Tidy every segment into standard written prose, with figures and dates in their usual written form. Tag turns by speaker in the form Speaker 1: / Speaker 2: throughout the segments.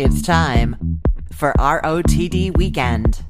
Speaker 1: It's time for ROTD Weekend.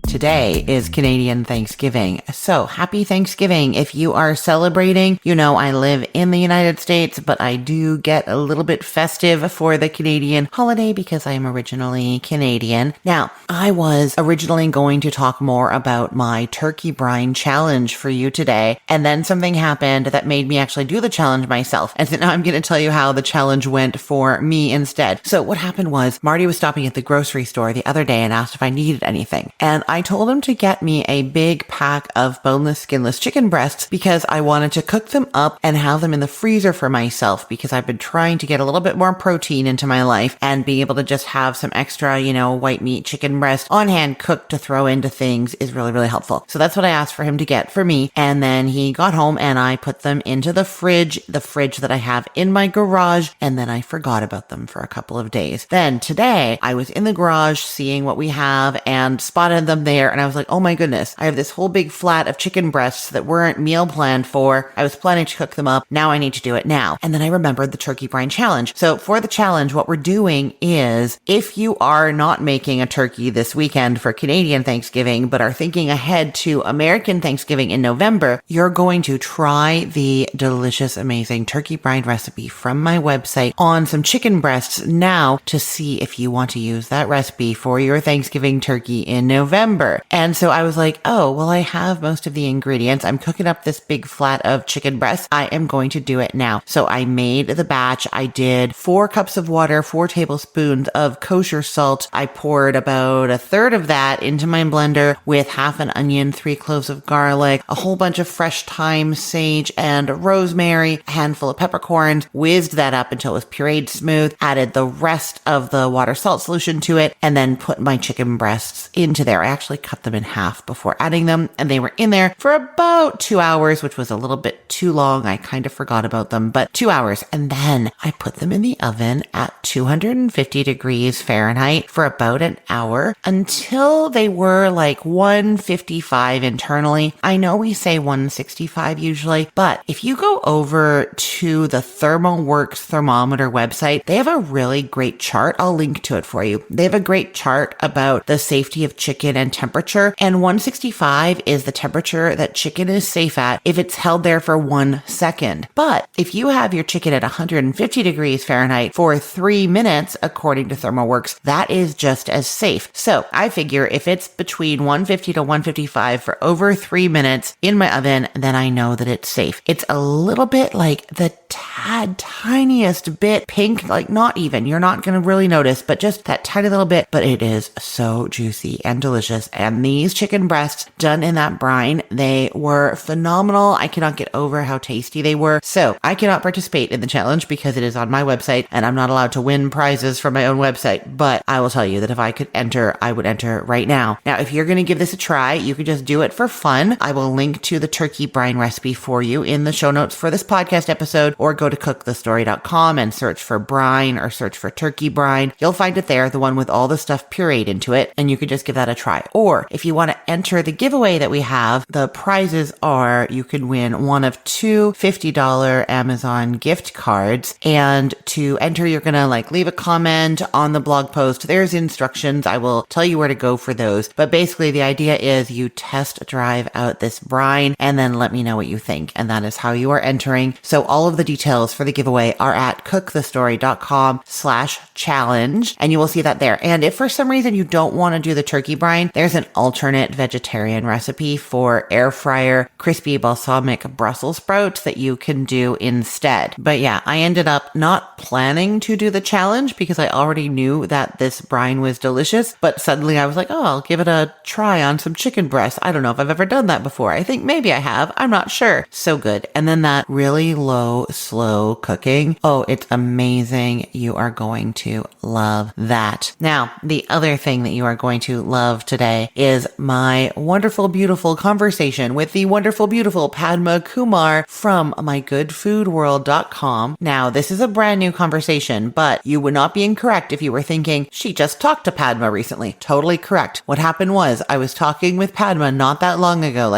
Speaker 1: Today is Canadian Thanksgiving, so happy Thanksgiving. If you are celebrating, you know I live in the United States, but I do get a little bit festive for the Canadian holiday because I am originally Canadian. Now, I was originally going to talk more about my turkey brine challenge for you today, and then something happened that made me actually do the challenge myself. And so now I'm going to tell you how the challenge went for me instead. So what happened was Marty was stopping at the grocery store the other day and asked if I needed anything. And I told him to get me a big pack of boneless, skinless chicken breasts because I wanted to cook them up and have them in the freezer for myself because I've been trying to get a little bit more protein into my life and being able to just have some extra, white meat chicken breast on hand cooked to throw into things is really, really helpful. So that's what I asked for him to get for me. And then he got home and I put them into the fridge that I have in my garage. And then I forgot about them for a couple of days. Then today I was in the garage seeing what we have and spotted them there, and I was like, oh my goodness, I have this whole big flat of chicken breasts that weren't meal planned for. I was planning to cook them up. Now I need to do it now. And then I remembered the turkey brine challenge. So for the challenge, what we're doing is if you are not making a turkey this weekend for Canadian Thanksgiving, but are thinking ahead to American Thanksgiving in November, you're going to try the delicious, amazing turkey brine recipe from my website on some chicken breasts now to see if you want to use that recipe for your Thanksgiving turkey in November. And so I was like, oh, well, I have most of the ingredients. I'm cooking up this big flat of chicken breasts. I am going to do it now. So I made the batch. I did 4 cups of water, 4 tablespoons of kosher salt. I poured about a third of that into my blender with half an onion, 3 cloves of garlic, a whole bunch of fresh thyme, sage, and rosemary, a handful of peppercorns, whizzed that up until it was pureed smooth, added the rest of the water salt solution to it, and then put my chicken breasts into there. I actually cut them in half before adding them, and they were in there for about 2 hours, which was a little bit too long. I kind of forgot about them, but 2 hours. And then I put them in the oven at 250 degrees Fahrenheit for about an hour until they were like 155 internally. I know we say 165 usually, but if you go over to the ThermoWorks thermometer website, they have a really great chart. I'll link to it for you. They have a great chart about the safety of chicken and temperature, and 165 is the temperature that chicken is safe at if it's held there for 1 second. But if you have your chicken at 150 degrees Fahrenheit for 3 minutes, according to ThermoWorks, that is just as safe. So I figure if it's between 150 to 155 for over 3 minutes in my oven, then I know that it's safe. It's a little bit like the tiniest bit pink, like not even, you're not going to really notice, but just that tiny little bit, but it is so juicy and delicious. And these chicken breasts done in that brine, they were phenomenal. I cannot get over how tasty they were. So I cannot participate in the challenge because it is on my website and I'm not allowed to win prizes from my own website. But I will tell you that if I could enter, I would enter right now. Now, if you're going to give this a try, you could just do it for fun. I will link to the turkey brine recipe for you in the show notes for this podcast episode, or go to cookthestory.com and search for brine or search for turkey brine. You'll find it there, the one with all the stuff pureed into it, and you could just give that a try. Or if you want to enter the giveaway that we have, the prizes are you could win one of 2 $50 Amazon gift cards. And to enter, you're going to leave a comment on the blog post. There's instructions. I will tell you where to go for those. But basically the idea is you test drive out this brine and then let me know what you think. And that is how you are entering. So all of the details for the giveaway are at cookthestory.com/challenge. And you will see that there. And if for some reason you don't want to do the turkey brine, there's an alternate vegetarian recipe for air fryer crispy balsamic Brussels sprouts that you can do instead. But yeah, I ended up not planning to do the challenge because I already knew that this brine was delicious. But suddenly I was like, oh, I'll give it a try on some chicken breasts. I don't know if I've ever done that before. I think maybe I have. I'm not sure. So good. And then that really low, slow cooking. Oh, it's amazing. You are going to love that. Now, the other thing that you are going to love today today is my wonderful, beautiful conversation with the wonderful, beautiful Padma Kumar from mygoodfoodworld.com. Now, this is a brand new conversation, but you would not be incorrect if you were thinking, she just talked to Padma recently. Totally correct. What happened was I was talking with Padma not that long ago,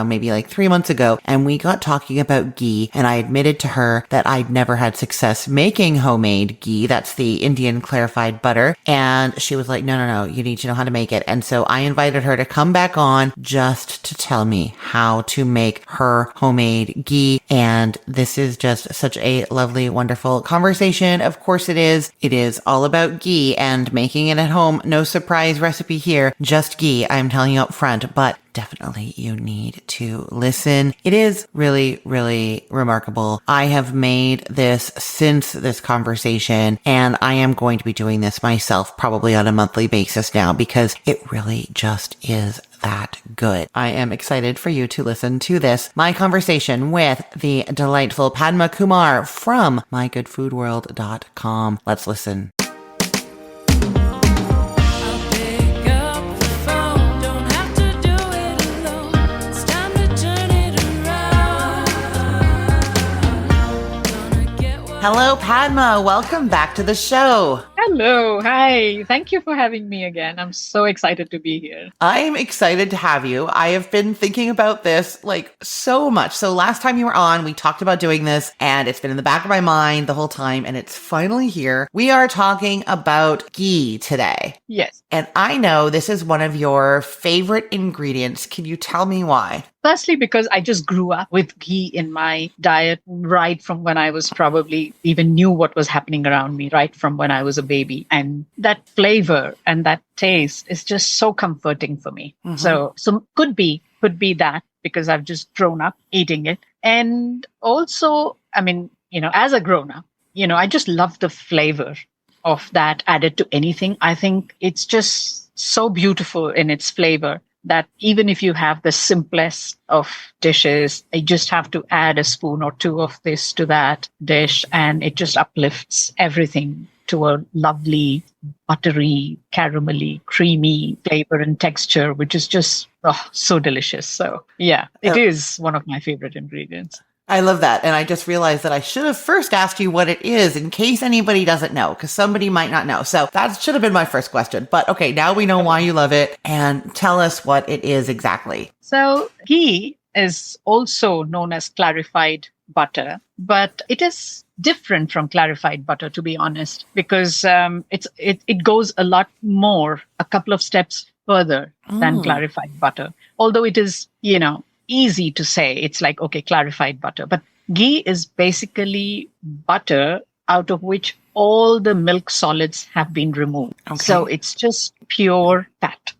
Speaker 1: maybe 3 months ago, and we got talking about ghee, and I admitted to her that I'd never had success making homemade ghee. That's the Indian clarified butter. And she was like, no, you need to know how to make it. And so I invited her to come back on just to tell me how to make her homemade ghee. And this is just such a lovely, wonderful conversation. Of course it is. It is all about ghee and making it at home. No surprise recipe here, just ghee. I'm telling you up front, but definitely you need to listen. It is really, really remarkable. I have made this since this conversation, and I am going to be doing this myself probably on a monthly basis now because it really just is that good. I am excited for you to listen to this, my conversation with the delightful Padma Kumar from mygoodfoodworld.com. Let's listen. Hello, Padma. Welcome back to the show.
Speaker 2: Hello. Hi. Thank you for having me again. I'm so excited to be here.
Speaker 1: I'm excited to have you. I have been thinking about this so much. So last time you were on, we talked about doing this and it's been in the back of my mind the whole time and it's finally here. We are talking about ghee today.
Speaker 2: Yes.
Speaker 1: And I know this is one of your favorite ingredients. Can you tell me why?
Speaker 2: Firstly, because I just grew up with ghee in my diet right from when I was probably even knew what was happening around me, right from when I was a baby. And that flavor and that taste is just so comforting for me. Mm-hmm. So could be that because I've just grown up eating it. And also, as a grown up, I just love the flavor of that added to anything. I think it's just so beautiful in its flavor that even if you have the simplest of dishes, you just have to add a spoon or two of this to that dish and it just uplifts everything to a lovely, buttery, caramelly, creamy flavor and texture, which is just so delicious. So yeah, it is one of my favorite ingredients.
Speaker 1: I love that. And I just realized that I should have first asked you what it is in case anybody doesn't know, because somebody might not know. So that should have been my first question. But okay, now we know why you love it and tell us what it is exactly.
Speaker 2: So ghee is also known as clarified butter, but it is different from clarified butter, to be honest, because it goes a couple of steps further than clarified butter. Although it is, easy to say, it's like, okay, clarified butter. But ghee is basically butter out of which all the milk solids have been removed. Okay. So it's just pure fat,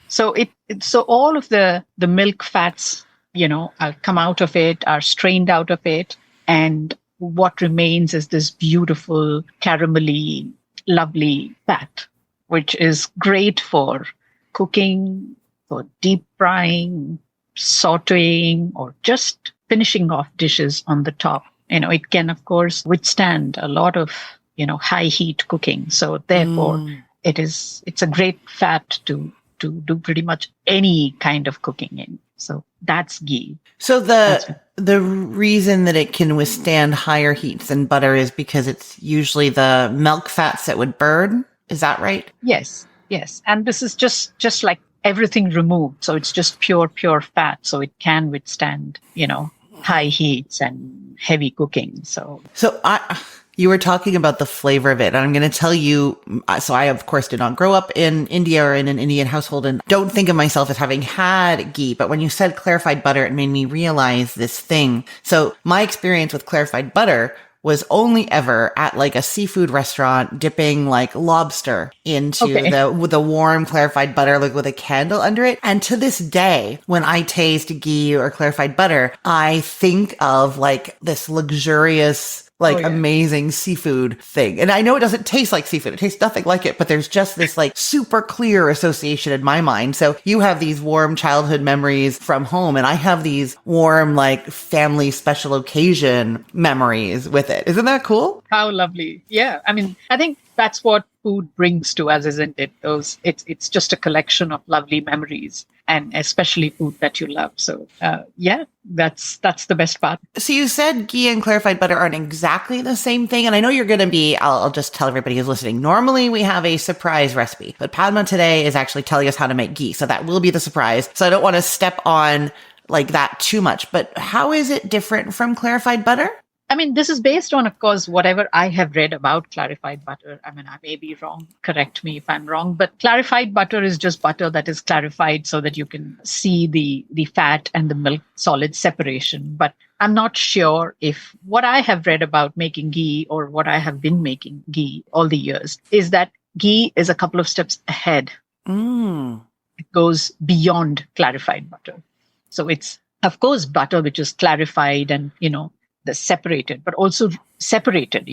Speaker 2: So so all of the milk fats, come out of it, are strained out of it. And what remains is this beautiful, caramelly, lovely fat, which is great for cooking, for deep frying, sauteing, or just finishing off dishes on the top. It can, of course, withstand a lot of, high heat cooking. So therefore, it's a great fat to do pretty much any kind of cooking in. So that's ghee.
Speaker 1: So the reason that it can withstand higher heats than butter is because it's usually the milk fats that would burn. Is that right?
Speaker 2: Yes. And this is just like everything removed. So it's just pure fat. So it can withstand, high heats and heavy cooking.
Speaker 1: You were talking about the flavor of it, and I'm going to tell you, so I, of course, did not grow up in India or in an Indian household and don't think of myself as having had ghee. But when you said clarified butter, it made me realize this thing. So my experience with clarified butter was only ever at a seafood restaurant dipping lobster into the warm clarified butter, with a candle under it. And to this day, when I taste ghee or clarified butter, I think of this luxurious, amazing seafood thing. And I know it doesn't taste like seafood. It tastes nothing like it, but there's just this super clear association in my mind. So you have these warm childhood memories from home and I have these warm, family special occasion memories with it. Isn't that cool?
Speaker 2: How lovely. Yeah. I think that's what food brings to us, isn't it? It's just a collection of lovely memories, and especially food that you love. So yeah, that's the best part.
Speaker 1: So you said ghee and clarified butter aren't exactly the same thing. And I know you're going to be, I'll just tell everybody who's listening. Normally we have a surprise recipe, but Padma today is actually telling us how to make ghee. So that will be the surprise. So I don't want to step on like that too much, but how is it different from clarified butter?
Speaker 2: I mean, this is based on, of course, whatever I have read about clarified butter. I mean, I may be wrong. Correct me if I'm wrong. But clarified butter is just butter that is clarified so that you can see the fat and the milk solid separation. But I'm not sure if what I have read about making ghee or what I have been making ghee all the years is that ghee is a couple of steps ahead. It goes beyond clarified butter. So it's, of course, butter which is clarified and, the separated, but also separated,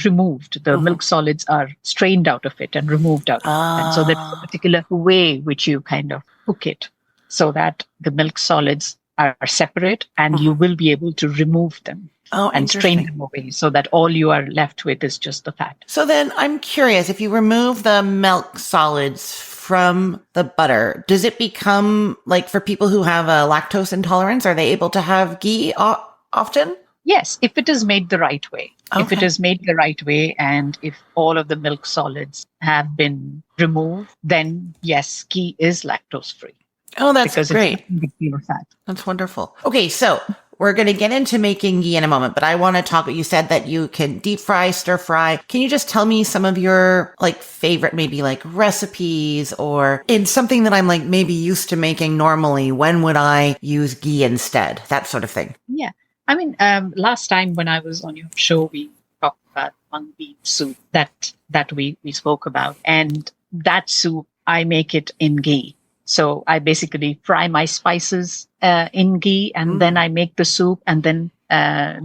Speaker 2: removed. The milk solids are strained out of it and removed out of it. And so there's a particular way which you kind of cook it so that the milk solids are separate and you will be able to remove them and strain them away so that all you are left with is just the fat.
Speaker 1: So then I'm curious, if you remove the milk solids from the butter, does it become like for people who have a lactose intolerance, are they able to have ghee often?
Speaker 2: Yes, if it is made the right way. Okay. If it is made the right way and if all of the milk solids have been removed, then yes, ghee is lactose free.
Speaker 1: Oh, that's great.
Speaker 2: It's pure fat.
Speaker 1: That's wonderful. Okay, so we're going to get into making ghee in a moment, but I want to talk, you said that you can deep fry, stir fry. Can you just tell me some of your favorite, maybe recipes or in something that I'm maybe used to making normally? When would I use ghee instead? That sort of thing.
Speaker 2: Yeah. I mean, last time when I was on your show, we talked about mung bean soup that we spoke about. And that soup, I make it in ghee. So I basically fry my spices in ghee and then I make the soup and then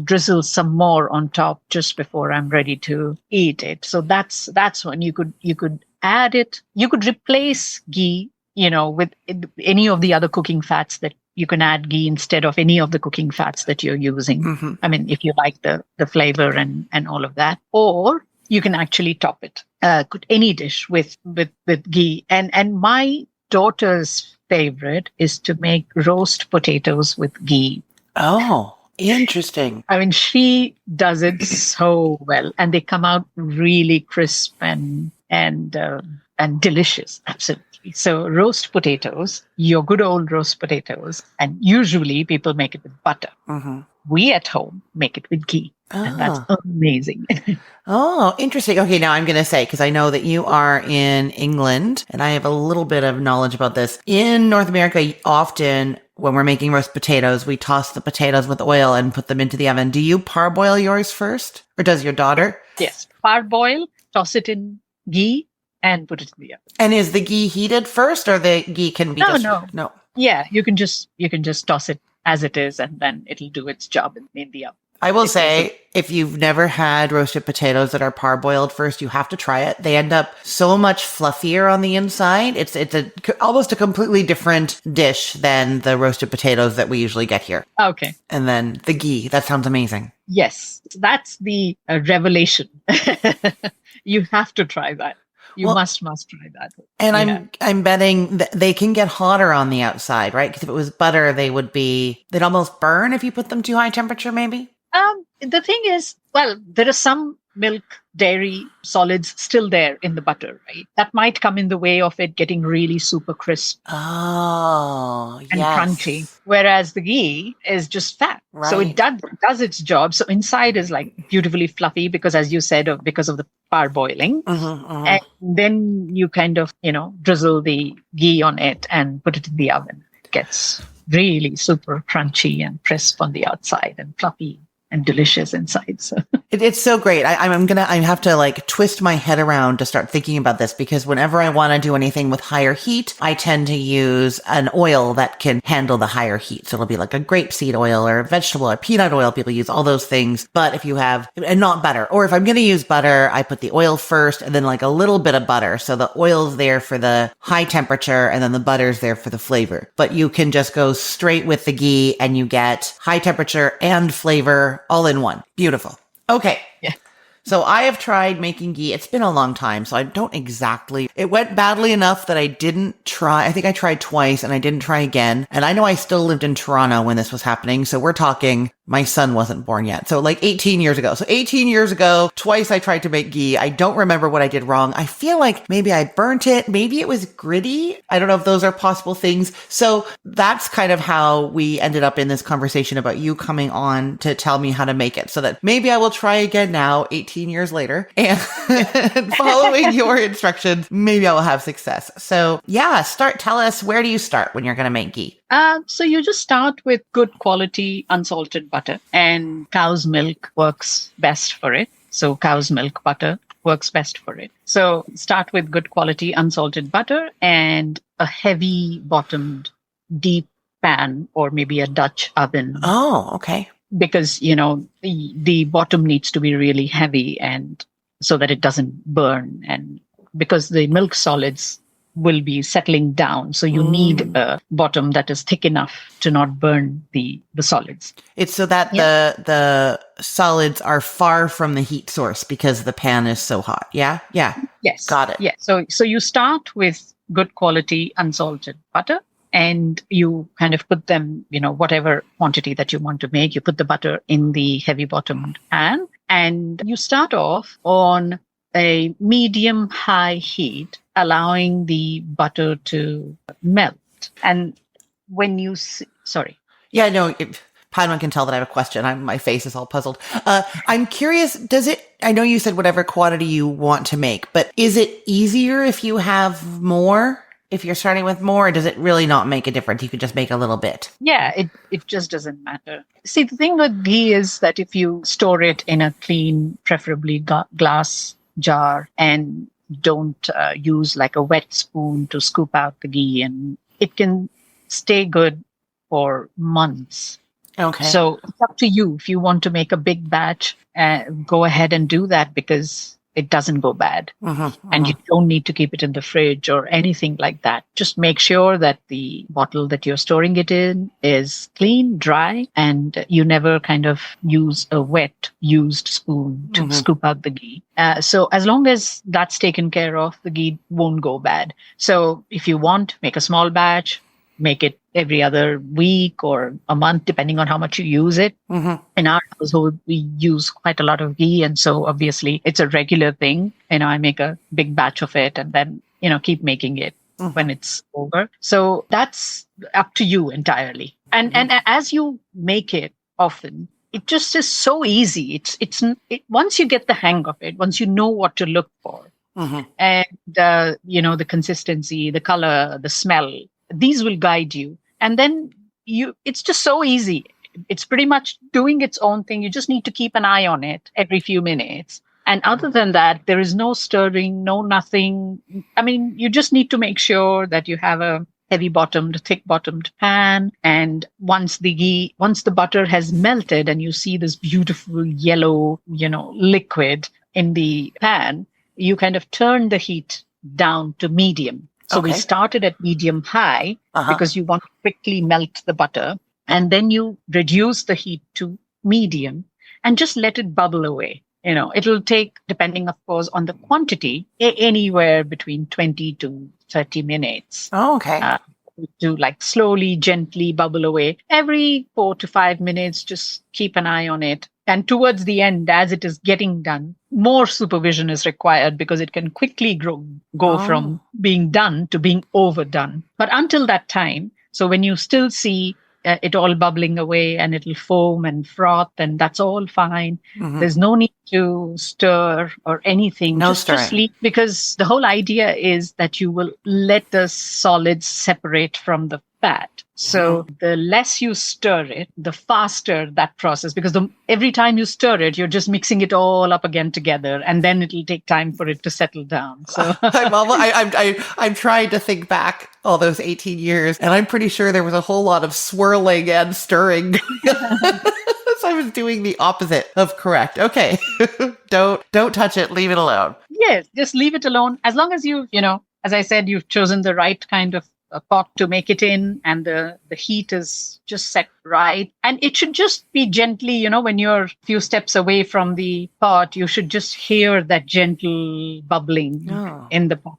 Speaker 2: drizzle some more on top just before I'm ready to eat it. So that's when you could add it. You could replace ghee, with any of the other cooking fats that you can add ghee instead of any of the cooking fats that you're using. I mean, if you like the flavor and all of that, or you can actually top it, cook any dish with ghee. And my daughter's favorite is to make roast potatoes with ghee.
Speaker 1: Oh, interesting.
Speaker 2: I mean, she does it so well and they come out really crisp and delicious. Absolutely. So roast potatoes, your good old roast potatoes, and usually people make it with butter. We at home make it with ghee. And that's amazing.
Speaker 1: Oh, interesting. Okay, now I'm going to say, because I know that you are in England, and I have a little bit of knowledge about this. In North America, often when we're making roast potatoes, we toss the potatoes with oil and put them into the oven. Do you parboil yours first? Or does your daughter?
Speaker 2: Yes. Parboil, toss it in ghee, and put it in the oven. And
Speaker 1: is the ghee heated first, or the ghee can be
Speaker 2: No. Yeah, you can just toss it as it is, and then it'll do its job in the oven.
Speaker 1: I will say, if you've never had roasted potatoes that are parboiled first, you have to try it. They end up so much fluffier on the inside. It's almost a completely different dish than the roasted potatoes that we usually get here.
Speaker 2: Okay.
Speaker 1: And then the ghee, that sounds amazing.
Speaker 2: Yes, that's the revelation. You have to try that. You must try that.
Speaker 1: And I'm betting that they can get hotter on the outside, right? Because if it was butter, they'd almost burn if you put them too high temperature, maybe?
Speaker 2: The thing is, there are some milk, dairy solids still there in the butter, right? That might come in the way of it getting really super crisp.
Speaker 1: Oh,
Speaker 2: and crunchy. Whereas the ghee is just fat. Right. So it does its job. So inside is beautifully fluffy because, as you said, because of the parboiling. And then you kind of, drizzle the ghee on it and put it in the oven. It gets really super crunchy and crisp on the outside and fluffy and delicious inside. So
Speaker 1: it's so great. I have to twist my head around to start thinking about this, because whenever I want to do anything with higher heat, I tend to use an oil that can handle the higher heat. So it'll be like a grapeseed oil or vegetable or peanut oil. People use all those things. But if you have, and not butter, or if I'm going to use butter, I put the oil first and then a little bit of butter. So the oil's there for the high temperature and then the butter's there for the flavor. But you can just go straight with the ghee and you get high temperature and flavor all in one. Beautiful. Okay.
Speaker 2: Yeah.
Speaker 1: So I have tried making ghee. It's been a long time, so I don't exactly. It went badly enough that I didn't try. I think I tried twice and I didn't try again. And I know I still lived in Toronto when this was happening. So we're talking, my son wasn't born yet. So like 18 years ago. So 18 years ago, twice I tried to make ghee. I don't remember what I did wrong. I feel like maybe I burnt it. Maybe it was gritty. I don't know if those are possible things. So that's kind of how we ended up in this conversation about you coming on to tell me how to make it, so that maybe I will try again now, 18 years later, and following your instructions, maybe I will have success. So yeah, tell us, where do you start when you're going to make ghee?
Speaker 2: So you just start with good quality unsalted butter, and cow's milk works best for it. So cow's milk butter works best for it. So start with good quality unsalted butter and a heavy bottomed deep pan, or maybe a Dutch oven.
Speaker 1: Oh, okay.
Speaker 2: Because, the bottom needs to be really heavy, and so that it doesn't burn, and because the milk solids will be settling down. So you need a bottom that is thick enough to not burn the solids.
Speaker 1: It's so that the solids are far from the heat source because the pan is so hot. Yeah? Yeah.
Speaker 2: Yes.
Speaker 1: Got it.
Speaker 2: Yeah. So you start with good quality unsalted butter, and you kind of put them, whatever quantity that you want to make, you put the butter in the heavy bottomed pan, and you start off on a medium high heat, allowing the butter to melt. And when you sorry.
Speaker 1: Yeah, no, Padma can tell that I have a question. My face is all puzzled. I'm curious, I know you said whatever quantity you want to make, but is it easier if you have more? If you're starting with more, or does it really not make a difference? You could just make a little bit.
Speaker 2: Yeah, it just doesn't matter. See, the thing with ghee is that if you store it in a clean, preferably glass jar, and don't use like a wet spoon to scoop out the ghee, and it can stay good for months.
Speaker 1: Okay.
Speaker 2: So it's up to you. If you want to make a big batch, go ahead and do that, because it doesn't go bad. And you don't need to keep it in the fridge or anything like that. Just make sure that the bottle that you're storing it in is clean, dry, and you never kind of use a used spoon to scoop out the ghee. So as long as that's taken care of, the ghee won't go bad. So if you want, make a small batch, make it every other week or a month, depending on how much you use it. In our household, we use quite a lot of ghee. And so obviously it's a regular thing. I make a big batch of it and then, keep making it when it's over. So that's up to you entirely. And as you make it often, it just is so easy. Once you get the hang of it, once you know what to look for, and, the consistency, the color, the smell, these will guide you. And then it's just so easy. It's pretty much doing its own thing. You just need to keep an eye on it every few minutes. And other than that, there is no stirring, no nothing. I mean, you just need to make sure that you have a heavy bottomed, thick bottomed pan. And once the butter has melted and you see this beautiful yellow, liquid in the pan, you kind of turn the heat down to medium. So we started at medium high because you want to quickly melt the butter. And then you reduce the heat to medium and just let it bubble away. It'll take, depending, of course, on the quantity, anywhere between 20 to 30 minutes.
Speaker 1: Oh, okay.
Speaker 2: To like slowly, gently bubble away. Every 4 to 5 minutes, just keep an eye on it. And towards the end, as it is getting done, more supervision is required because it can quickly go from being done to being overdone. But until that time, so when you still see it all bubbling away and it'll foam and froth, and that's all fine. There's no need to stir or anything.
Speaker 1: No
Speaker 2: just
Speaker 1: stirring.
Speaker 2: sleep, because the whole idea is that you will let the solids separate from the fat. So the less you stir it, the faster that process, because every time you stir it, you're just mixing it all up again together, and then it'll take time for it to settle down. So
Speaker 1: I'm trying to think back all those 18 years, and I'm pretty sure there was a whole lot of swirling and stirring. So I was doing the opposite of correct. Okay. Don't touch it. Leave it alone.
Speaker 2: yes, just leave it alone. As long as as I said, you've chosen the right kind of a pot to make it in, and the heat is just set right. And it should just be gently, when you're a few steps away from the pot, you should just hear that gentle bubbling
Speaker 1: Oh,
Speaker 2: in the pot.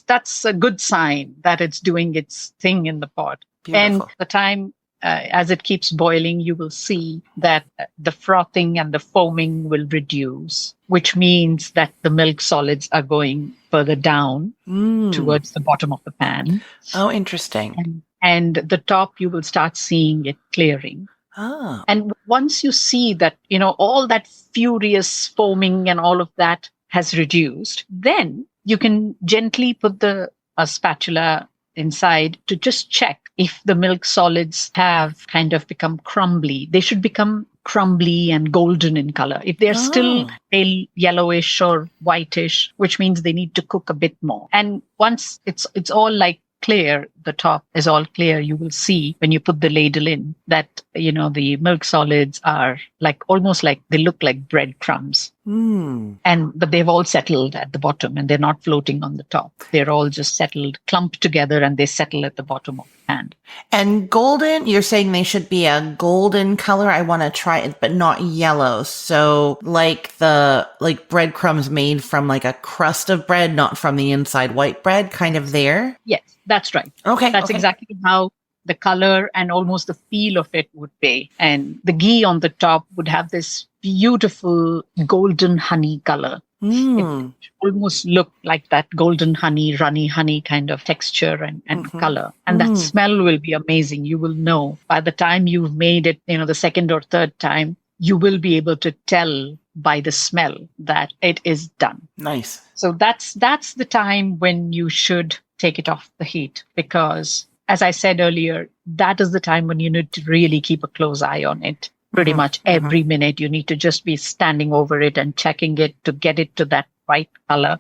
Speaker 2: That's a good sign that it's doing its thing in the pot. And
Speaker 1: beautiful.
Speaker 2: the time as it keeps boiling, you will see that the frothing and the foaming will reduce, which means that the milk solids are going further down
Speaker 1: Mm.
Speaker 2: towards the bottom of the pan.
Speaker 1: Oh, interesting.
Speaker 2: And the top, you will start seeing it clearing.
Speaker 1: Oh.
Speaker 2: And once you see that, all that furious foaming and all of that has reduced, then you can gently put a spatula inside to just check if the milk solids have kind of become crumbly. They should become crumbly and golden in color. If they're still pale yellowish or whitish, which means they need to cook a bit more. And once it's all like clear, the top is all clear, you will see when you put the ladle in that, the milk solids are almost like they look like breadcrumbs. But they've all settled at the bottom and they're not floating on the top. They're all just settled, clumped together, and they settle at the bottom of the pan.
Speaker 1: And golden, you're saying they should be a golden color. I want to try it, but not yellow. So like breadcrumbs made from like a crust of bread, not from the inside white bread, kind of there.
Speaker 2: Yes, that's right.
Speaker 1: Okay.
Speaker 2: That's exactly how the color and almost the feel of it would be. And the ghee on the top would have this beautiful golden honey color. It almost look like that golden honey, runny honey kind of texture and color. And that smell will be amazing. You will know by the time you've made it, the second or third time, you will be able to tell by the smell that it is done.
Speaker 1: Nice.
Speaker 2: So that's the time when you should take it off the heat, because as I said earlier, that is the time when you need to really keep a close eye on it. Pretty much every minute, you need to just be standing over it and checking it to get it to that right color.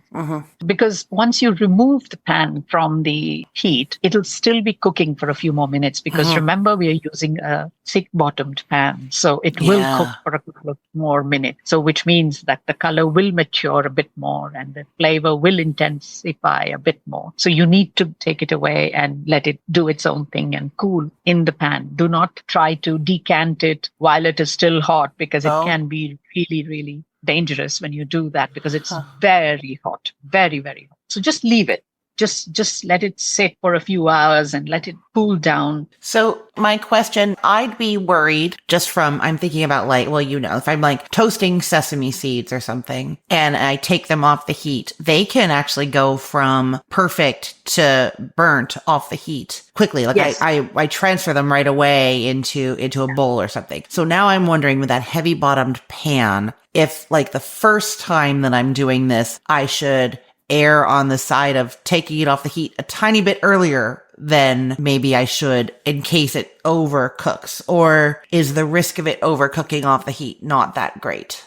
Speaker 2: Because once you remove the pan from the heat, it'll still be cooking for a few more minutes, because remember, we are using a thick bottomed pan. So it will cook for a couple of more minutes. So which means that the color will mature a bit more and the flavor will intensify a bit more. So you need to take it away and let it do its own thing and cool in the pan. Do not try to decant it while it is still hot, because it can be really, really dangerous when you do that, because it's very hot, very, very hot. So just leave it. Just let it sit for a few hours and let it cool down.
Speaker 1: So my question, I'd be worried I'm thinking about if I'm like toasting sesame seeds or something and I take them off the heat, they can actually go from perfect to burnt off the heat quickly. Like yes. I transfer them right away into a bowl or something. So now I'm wondering, with that heavy bottomed pan, if like the first time that I'm doing this, I should err on the side of taking it off the heat a tiny bit earlier than maybe I should, in case it overcooks? Or is the risk of it overcooking off the heat not that great?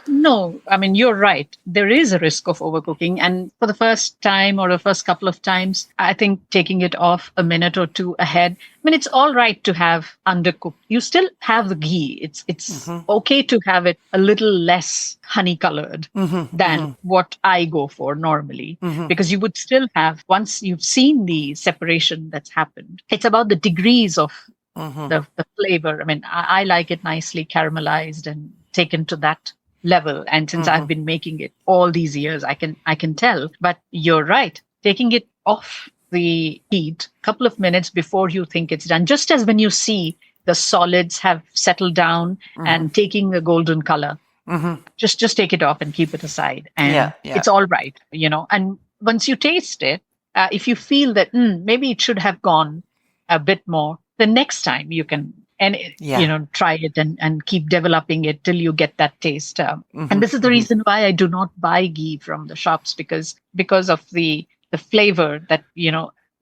Speaker 2: No, I mean, you're right. There is a risk of overcooking. And for the first time or the first couple of times, I think taking it off a minute or two ahead, I mean, it's all right to have undercooked. You still have the ghee. It's okay to have it a little less honey colored than what I go for normally, because you would still have, once you've seen the separation that's happened, it's about the degrees of the flavor. I mean, I like it nicely caramelized and taken to that level. And since I've been making it all these years, I can tell. But you're right. Taking it off the heat a couple of minutes before you think it's done, just as when you see the solids have settled down and taking the golden color, just take it off and keep it aside. And it's all right, And once you taste it, if you feel that maybe it should have gone a bit more, the next time you can try it and keep developing it till you get that taste. And this is the reason why I do not buy ghee from the shops, because of the flavor that,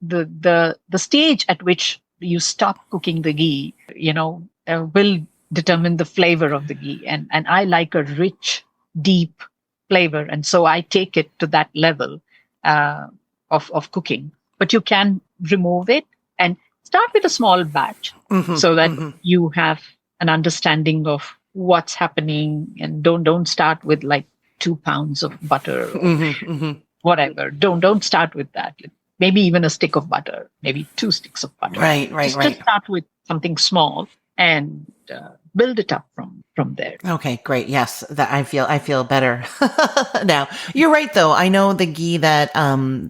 Speaker 2: the stage at which you stop cooking the ghee, will determine the flavor of the ghee. And I like a rich, deep flavor. And so I take it to that level of cooking. But you can remove it and start with a small batch so that you have an understanding of what's happening, and don't start with like 2 pounds of butter or whatever. Don't start with that. maybe even a stick of butter, maybe 2 sticks of butter.
Speaker 1: Right, right,
Speaker 2: Just
Speaker 1: right.
Speaker 2: start with something small and build it up from there.
Speaker 1: Okay, great. Yes, that I feel better now. You're right, though. I know the ghee that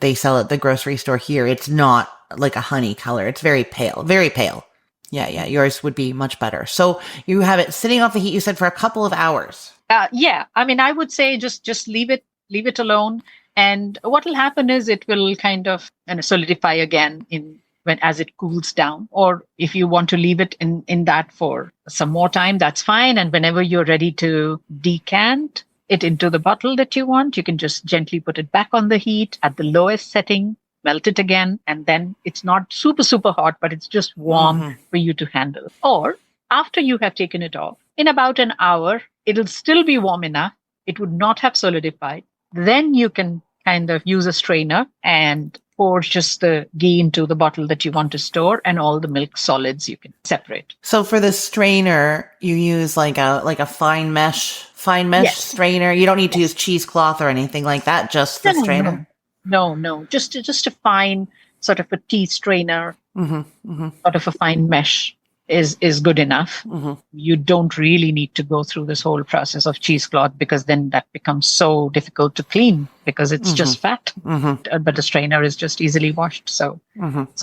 Speaker 1: they sell at the grocery store here. It's not like a honey color. It's very pale, very pale. Yeah, yeah. Yours would be much better. So you have it sitting off the heat. You said for a couple of hours.
Speaker 2: Yeah, I mean, I would say just leave it alone, and what will happen is it will kind of solidify again in when as it cools down. Or if you want to leave it in that for some more time, that's fine. And whenever you're ready to decant it into the bottle that you want, you can just gently put it back on the heat at the lowest setting, melt it again, and then it's not super hot, but it's just warm for you to handle. Or after you have taken it off, in about an hour, it'll still be warm enough. It would not have solidified. Then you can kind of use a strainer and pour just the ghee into the bottle that you want to store, and all the milk solids you can separate.
Speaker 1: So for the strainer, you use like a fine mesh
Speaker 2: Yes.
Speaker 1: strainer. You don't need to use cheesecloth or anything like that. Just the strainer.
Speaker 2: No. Just a fine sort of a tea strainer, sort of a fine mesh is good enough. You don't really need to go through this whole process of cheesecloth, because then that becomes so difficult to clean because it's just fat. But the strainer is just easily washed. So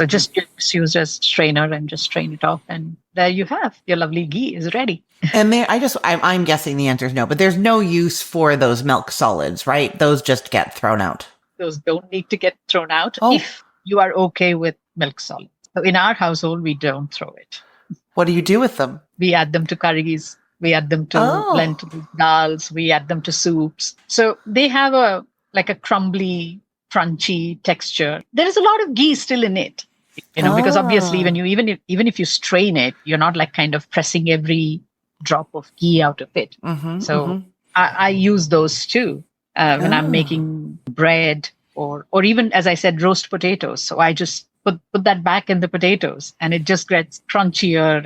Speaker 2: just use a strainer and just strain it off, and there you have your lovely ghee is ready.
Speaker 1: And there, I'm guessing the answer is no, but there's no use for those milk solids, right? Those just get thrown out.
Speaker 2: Those don't need to get thrown out if you are okay with milk solids. So in our household, we don't throw it.
Speaker 1: What do you do with them?
Speaker 2: We add them to curries. We add them to lentils, dals. We add them to soups. So they have a crumbly, crunchy texture. There is a lot of ghee still in it, because obviously even if you strain it, you're not like kind of pressing every drop of ghee out of it. I use those too when I'm making bread or even, as I said, roast potatoes. So I just put that back in the potatoes, and it just gets crunchier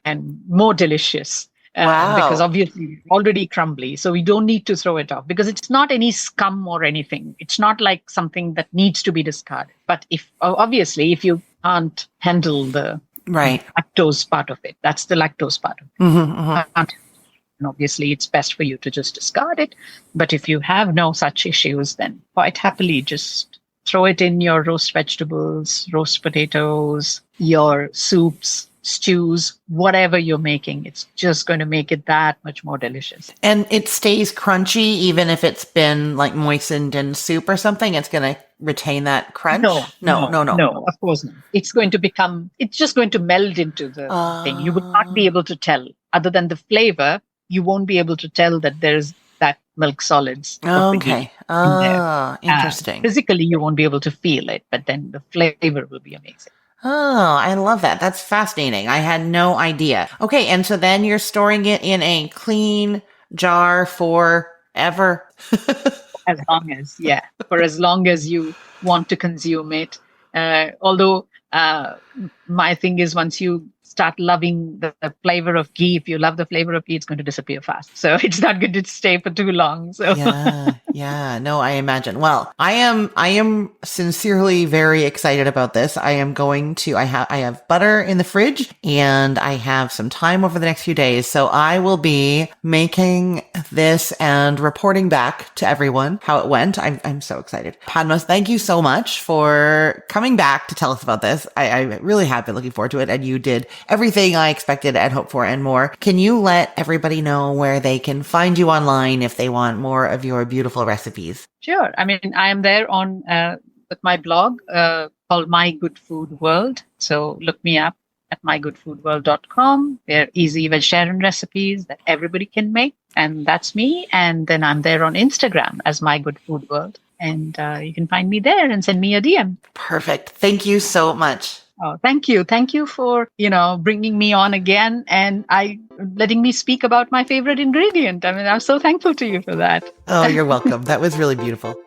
Speaker 2: and more delicious. Because obviously it's already crumbly, so we don't need to throw it off, because it's not any scum or anything. It's not like something that needs to be discarded. But if you can't handle the lactose part of it, that's the lactose part of it. And obviously it's best for you to just discard it. But if you have no such issues, then quite happily just throw it in your roast vegetables, roast potatoes, your soups, stews, whatever you're making. It's just going to make it that much more delicious.
Speaker 1: And it stays crunchy even if it's been like moistened in soup or something? It's going to retain that crunch? No,
Speaker 2: of course not. It's just going to meld into the thing. You would not be able to tell. Other than the flavor, you won't be able to tell that there's that milk solids.
Speaker 1: Okay. Interesting.
Speaker 2: Physically, you won't be able to feel it, but then the flavor will be amazing.
Speaker 1: Oh, I love that. That's fascinating. I had no idea. Okay, and so then you're storing it in a clean jar forever?
Speaker 2: For as long as you want to consume it. Although my thing is, once you start loving the flavor of ghee, if you love the flavor of ghee, it's going to disappear fast. So it's not going to stay for too long. So
Speaker 1: yeah. No, I imagine. Well, I am sincerely very excited about this. I have butter in the fridge, and I have some time over the next few days. So I will be making this and reporting back to everyone how it went. I'm so excited. Padma, thank you so much for coming back to tell us about this. I really have been looking forward to it, and you did everything I expected and hoped for and more. Can you let everybody know where they can find you online if they want more of your beautiful recipes?
Speaker 2: Sure. I mean, I am there on with my blog called My Good Food World. So look me up at mygoodfoodworld.com. They're easy vegetarian recipes that everybody can make. And that's me. And then I'm there on Instagram as My Good Food World. And you can find me there and send me a DM.
Speaker 1: Perfect. Thank you so much.
Speaker 2: Oh, thank you. Thank you for, bringing me on again and letting me speak about my favorite ingredient. I mean, I'm so thankful to you for that.
Speaker 1: Oh, you're welcome. That was really beautiful.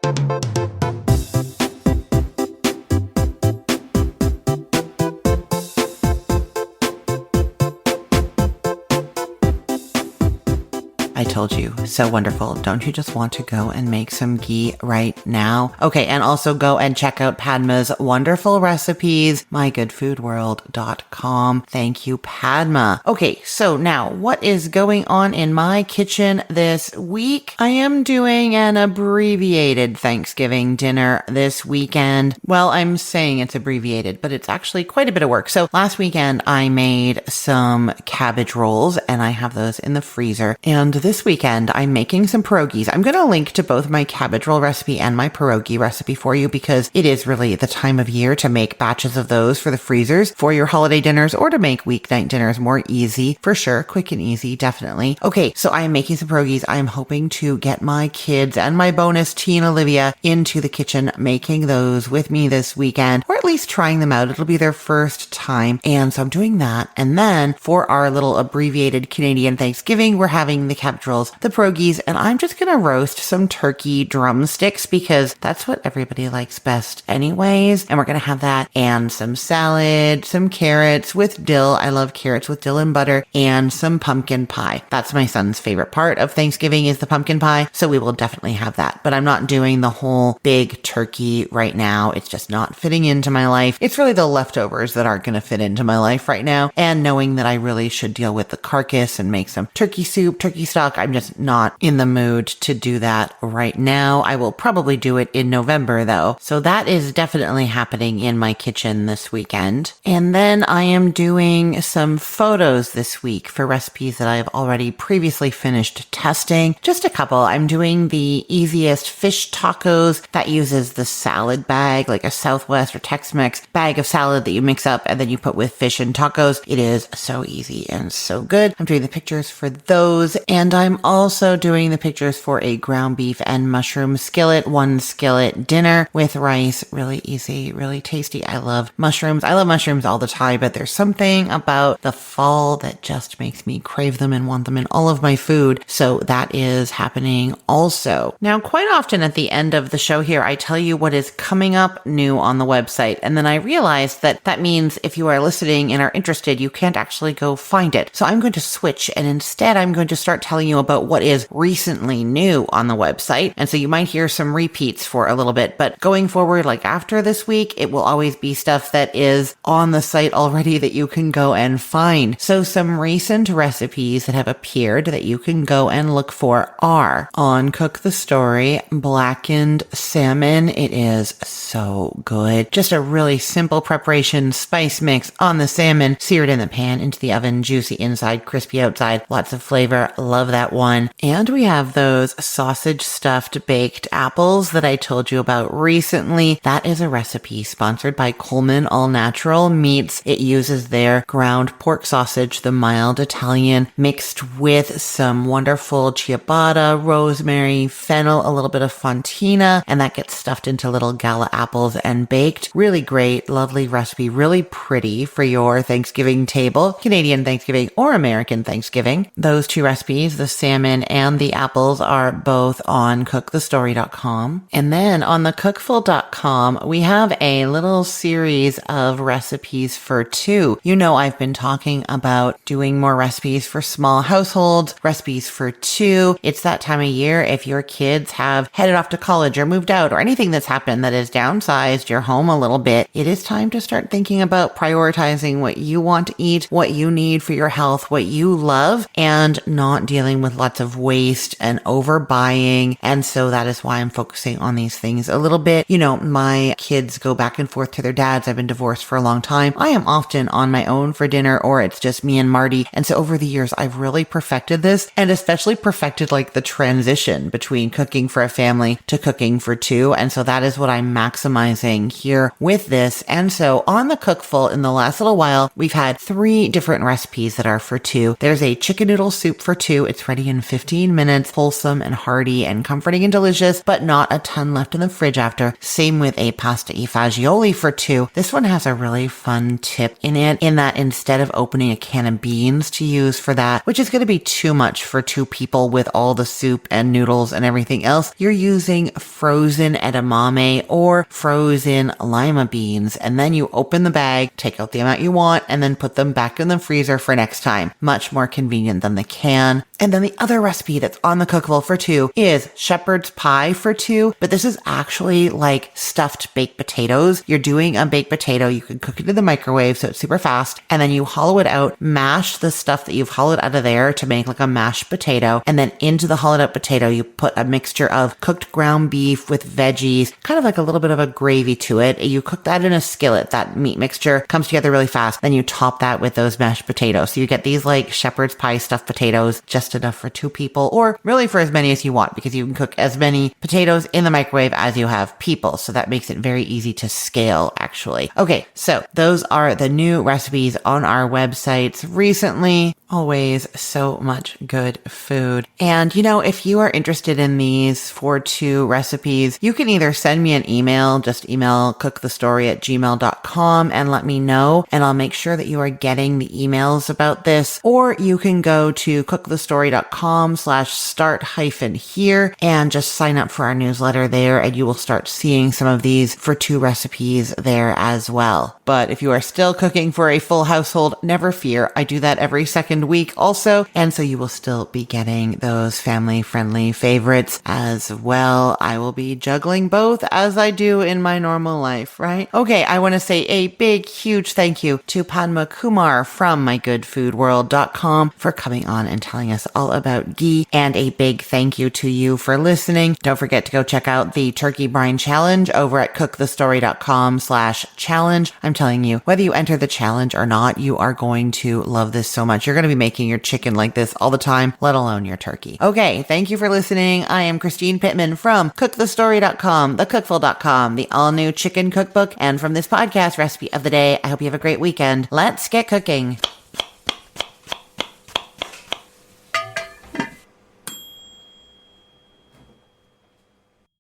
Speaker 1: I told you, so wonderful. Don't you just want to go and make some ghee right now? Okay, and also go and check out Padma's wonderful recipes, mygoodfoodworld.com. Thank you, Padma. Okay, so now what is going on in my kitchen this week? I am doing an abbreviated Thanksgiving dinner this weekend. Well, I'm saying it's abbreviated, but it's actually quite a bit of work. So last weekend I made some cabbage rolls and I have those in the freezer. And this weekend I'm making some pierogies. I'm going to link to both my cabbage roll recipe and my pierogi recipe for you because it is really the time of year to make batches of those for the freezers for your holiday dinners or to make weeknight dinners more easy for sure. Quick and easy, definitely. Okay, so I am making some pierogies. I'm hoping to get my kids and my bonus teen Olivia into the kitchen making those with me this weekend, or at least trying them out. It'll be their first time. And so I'm doing that. And then for our little abbreviated Canadian Thanksgiving, we're having the cabbage rolls, the pierogies, and I'm just going to roast some turkey drumsticks because that's what everybody likes best anyways. And we're going to have that and some salad, some carrots with dill. I love carrots with dill and butter, and some pumpkin pie. That's my son's favorite part of Thanksgiving is the pumpkin pie. So we will definitely have that, but I'm not doing the whole big turkey right now. It's just not fitting into my life. It's really the leftovers that aren't going to fit into my life right now. And knowing that I really should deal with the carcass and make some turkey soup, turkey stock, I'm just not in the mood to do that right now. I will probably do it in November though. So that is definitely happening in my kitchen this weekend. And then I am doing some photos this week for recipes that I've already previously finished testing. Just a couple. I'm doing the easiest fish tacos that uses the salad bag, like a Southwest or Tex-Mex bag of salad that you mix up and then you put with fish and tacos. It is so easy and so good. I'm doing the pictures for those, and I'm also doing the pictures for a ground beef and mushroom skillet, one skillet dinner with rice. Really easy, really tasty. I love mushrooms. I love mushrooms all the time, but there's something about the fall that just makes me crave them and want them in all of my food. So that is happening also. Now, quite often at the end of the show here, I tell you what is coming up new on the website. And then I realized that that means if you are listening and are interested, you can't actually go find it. So I'm going to switch, and instead I'm going to start telling you about what is recently new on the website. And so you might hear some repeats for a little bit, but going forward, like after this week, it will always be stuff that is on the site already that you can go and find. So some recent recipes that have appeared that you can go and look for are on Cook the Story, blackened salmon. It is so good. Just a really simple preparation, spice mix on the salmon, seared in the pan into the oven, juicy inside, crispy outside, lots of flavor. Love that one. And we have those sausage stuffed baked apples that I told you about recently. That is a recipe sponsored by Coleman All Natural Meats. It uses their ground pork sausage, the mild Italian, mixed with some wonderful ciabatta, rosemary, fennel, a little bit of fontina, and that gets stuffed into little gala apples and baked. Really great, lovely recipe, really pretty for your Thanksgiving table, Canadian Thanksgiving or American Thanksgiving. Those two recipes, the salmon and the apples, are both on cookthestory.com. And then on the cookful.com, we have a little series of recipes for two. You know, I've been talking about doing more recipes for small households, recipes for two. It's that time of year. If your kids have headed off to college or moved out or anything that's happened that has downsized your home a little bit, it is time to start thinking about prioritizing what you want to eat, what you need for your health, what you love, and not dealing with lots of waste and overbuying. And so that is why I'm focusing on these things a little bit. You know, my kids go back and forth to their dads. I've been divorced for a long time. I am often on my own for dinner, or it's just me and Marty. And so over the years, I've really perfected this, and especially perfected like the transition between cooking for a family to cooking for two. And so that is what I'm maximizing here with this. And so on the Cookful in the last little while, we've had 3 different recipes that are for two. There's a chicken noodle soup for two. It's ready in 15 minutes, wholesome and hearty and comforting and delicious, but not a ton left in the fridge after. Same with a pasta e fagioli for two. This one has a really fun tip in it, in that instead of opening a can of beans to use for that, which is going to be too much for 2 people with all the soup and noodles and everything else, you're using frozen edamame or frozen lima beans, and then you open the bag, take out the amount you want, and then put them back in the freezer for next time. Much more convenient than the can. And then the other recipe that's on the Cookable for two is shepherd's pie for two, but this is actually like stuffed baked potatoes. You're doing a baked potato. You can cook it in the microwave, so it's super fast. And then you hollow it out, mash the stuff that you've hollowed out of there to make like a mashed potato. And then into the hollowed out potato, you put a mixture of cooked ground beef with veggies, kind of like a little bit of a gravy to it. You cook that in a skillet. That meat mixture comes together really fast. Then you top that with those mashed potatoes. So you get these like shepherd's pie stuffed potatoes, just enough for two people, or really for as many as you want, because you can cook as many potatoes in the microwave as you have people. So that makes it very easy to scale, actually. Okay, so those are the new recipes on our websites recently. Always so much good food. And if you are interested in these for two recipes, you can either send me an email, just email cookthestory@gmail.com and let me know, and I'll make sure that you are getting the emails about this, or you can go to cookthestory.com/start-here and just sign up for our newsletter there, and you will start seeing some of these for two recipes there as well. But if you are still cooking for a full household, never fear. I do that every second week also, and so you will still be getting those family-friendly favorites as well. I will be juggling both as I do in my normal life, right? Okay, I want to say a big, huge thank you to Padma Kumar from mygoodfoodworld.com for coming on and telling us all about ghee, and a big thank you to you for listening. Don't forget to go check out the Turkey Brine Challenge over at cookthestory.com/challenge. I'm telling you, whether you enter the challenge or not, you are going to love this so much. You're going to be making your chicken like this all the time, let alone your turkey. Okay, thank you for listening. I am Christine Pittman from cookthestory.com, thecookful.com, the all-new chicken cookbook, and from this podcast recipe of the day. I hope you have a great weekend. Let's get cooking.